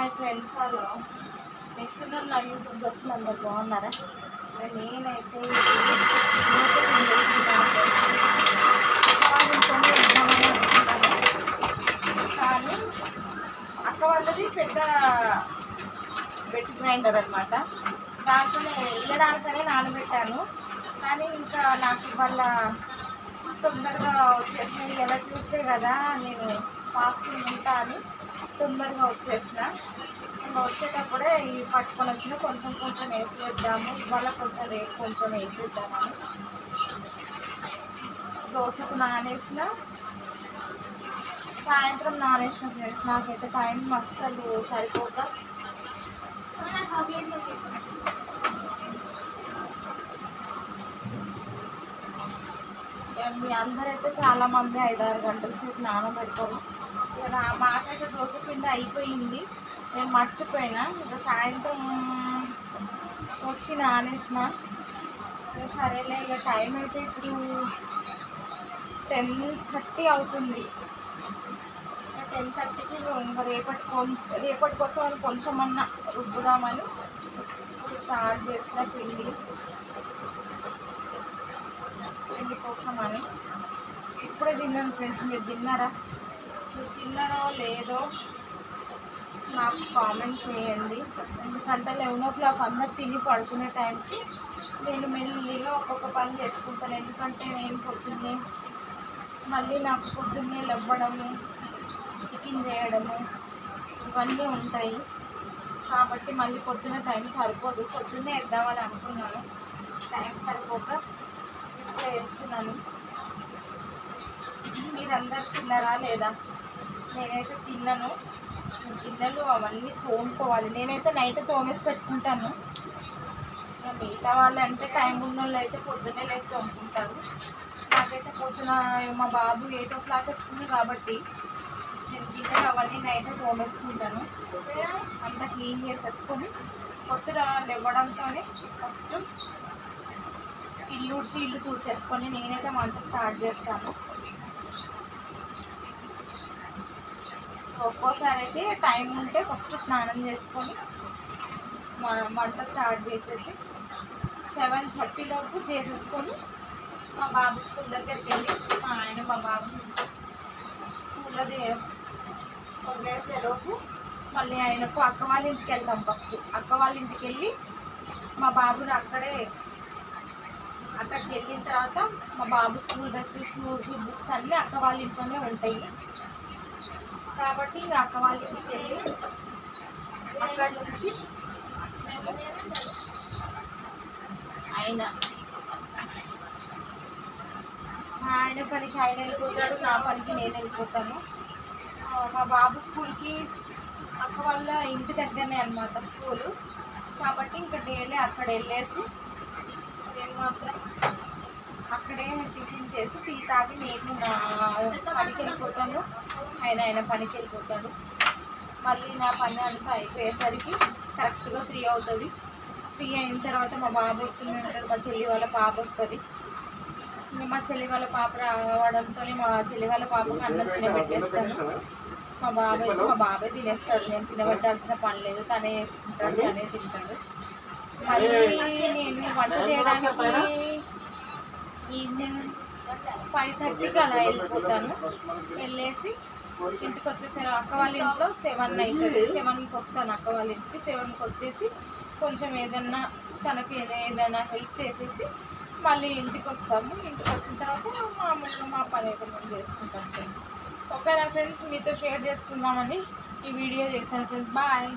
Hi friends, hello. ఎక్కడున్నారు? నా YouTube వస్తుంది, అందరు బాగున్నారా? నేనైతే కానీ అక్క వాళ్ళది పెద్ద బెట్ గ్రైండర్ అనమాట. దాంట్లోనే వెళ్ళడానికనే నానబెట్టాను. కానీ ఇంకా నాకు వాళ్ళ తొందరగా వచ్చేసింది. ఎలా ట్యూస్డే కదా, నేను ఫాస్టింగ్ ఉంటా అని తొందరగా వచ్చేసిన. ఇంకా వచ్చేటప్పుడే ఇవి పట్టుకొని వచ్చిన. కొంచెం కొంచెం వేసేద్దాము, ఇవాళ కొంచెం రేపు కొంచెం వేసేద్దామని దోశకు నానేసిన. సాయంత్రం నానేసిన ఫ్రెండ్స్. నాకైతే టైం అస్సలు సరిపోక మీ అందరైతే చాలామంది 5-6 గంటల సేపు నానబెడతారు. ఇక మాకైతే దోశ పిండి అయిపోయింది, నేను మర్చిపోయినా. ఇక సాయంత్రం వచ్చి నానేసిన. సరేలే, ఇక టైం అయితే ఇప్పుడు 10:30 అవుతుంది. 10:30కి ఇంకా రేపటి కోసం కొంచెమన్నా రుబ్బుదామని స్టార్ట్ చేసిన పిండి కోసం అని. ఇప్పుడే తిన్నాను ఫ్రెండ్స్. మీరు తిన్నారా? మీరు తిన్నారో లేదో నాకు కామెంట్ చేయండి. ఎందుకంటే 11 అందరు తిని పడుకునే టైంకి నేను మెల్లిగా ఒక్కొక్క పని చేసుకుంటాను. ఎందుకంటే నేను పొద్దున్నే నాకు పొద్దున్నే లేవడము, టిఫిన్ చేయడము ఇవన్నీ ఉంటాయి. కాబట్టి మళ్ళీ పొద్దున్న టైం సరిపోదు. పొద్దున్నే వేద్దామని అనుకున్నాను, టైం సరిపోక ఇప్పుడే వేస్తున్నాను. మీరందరు తిన్నారా లేదా? నేనైతే తిన్నాను. గిన్నెలు అవన్నీ తోముకోవాలి. నేనైతే నైట్ తోమేసి పెట్టుకుంటాను. మిగతా వాళ్ళు అంటే టైం ఉన్న వాళ్ళు అయితే పొద్దున్నే లేచి తోముకుంటారు. నాకైతే పొద్దున మా బాబు 8 o'clock వస్తుంది కాబట్టి నేను గిన్నెలు అవన్నీ నైట్ తోమేసుకుంటాను. అంతా క్లీన్ చేసేసుకొని పొద్దున లేవడంతోనే ఫస్ట్ ఇల్లు తూడ్చేసుకొని నేనైతే వంట స్టార్ట్ చేస్తాను. ఒక్కోసారి అయితే టైం ఉంటే ఫస్ట్ స్నానం చేసుకొని వంట స్టార్ట్ చేసేసి 7:30 లోపు చేసేసుకొని మా బాబు స్కూల్ దగ్గరికి వెళ్ళి మా బాబు స్కూల్లో వదిలేసేలోపు మళ్ళీ ఆయనకు అక్క వాళ్ళ ఇంటికి వెళ్తాం. ఫస్ట్ అక్క వాళ్ళ ఇంటికి వెళ్ళి మా బాబుని అక్కడికి వెళ్ళిన తర్వాత మా బాబు స్కూల్ డ్రెస్, షూస్, బుక్స్ అన్నీ అక్క వాళ్ళ ఇంట్లోనే ఉంటాయి. కాబట్టి అక్క వాళ్ళ ఇంటికి వెళ్ళి అక్కడి నుంచి ఆయన పనికి ఆయన వెళ్ళిపోతాడు, నా పనికి నేను వెళ్ళిపోతాను. మా బాబు స్కూల్కి అక్క వాళ్ళ ఇంటి దగ్గరనే అనమాట స్కూలు. కాబట్టి ఇంకా డైలీ అక్కడ వెళ్ళేసి నేను మాత్రం అక్కడే టిఫిన్ చేసి టీ తాగి నేను నా పనికి వెళ్ళిపోతాను. ఆయన పనికి వెళ్ళిపోతాడు. మళ్ళీ నా పని అంతా అయిపోయేసరికి కరెక్ట్గా 3 అవుతుంది. 3 అయిన తర్వాత మా బాబు వస్తూనే ఉంటాడు. మా చెల్లి వాళ్ళ పాప వస్తుంది. మా చెల్లి వాళ్ళ పాప రావడంతో మా చెల్లి వాళ్ళ పాపకు అన్నం తినబెట్టేస్తాను. మా బాబాయ్ తినేస్తాడు. నేను తినబెట్టాల్సిన పని లేదు, తనే వేసుకుంటాడు, తనే తింటాడు. మళ్ళీ నేను వంట చేయడానికి ఈవినింగ్ 5:30కి అలా వెళ్ళిపోతాను. వెళ్ళేసి ఇంటికి వచ్చేసాను. అక్క వాళ్ళ ఇంట్లో 7 అవుతుంది. 7కి వస్తాను అక్క వాళ్ళ ఇంటికి. 7కి వచ్చేసి కొంచెం ఏదన్నా తనకి ఏదైనా హెల్ప్ చేసేసి మళ్ళీ ఇంటికి వస్తాము. ఇంటికి వచ్చిన తర్వాత మామూలుగా మా పని అయితే మేము చేసుకుంటాం ఫ్రెండ్స్. ఓకేనా ఫ్రెండ్స్, మీతో షేర్ చేసుకుందామని ఈ వీడియో చేశాను ఫ్రెండ్స్. బాయ్.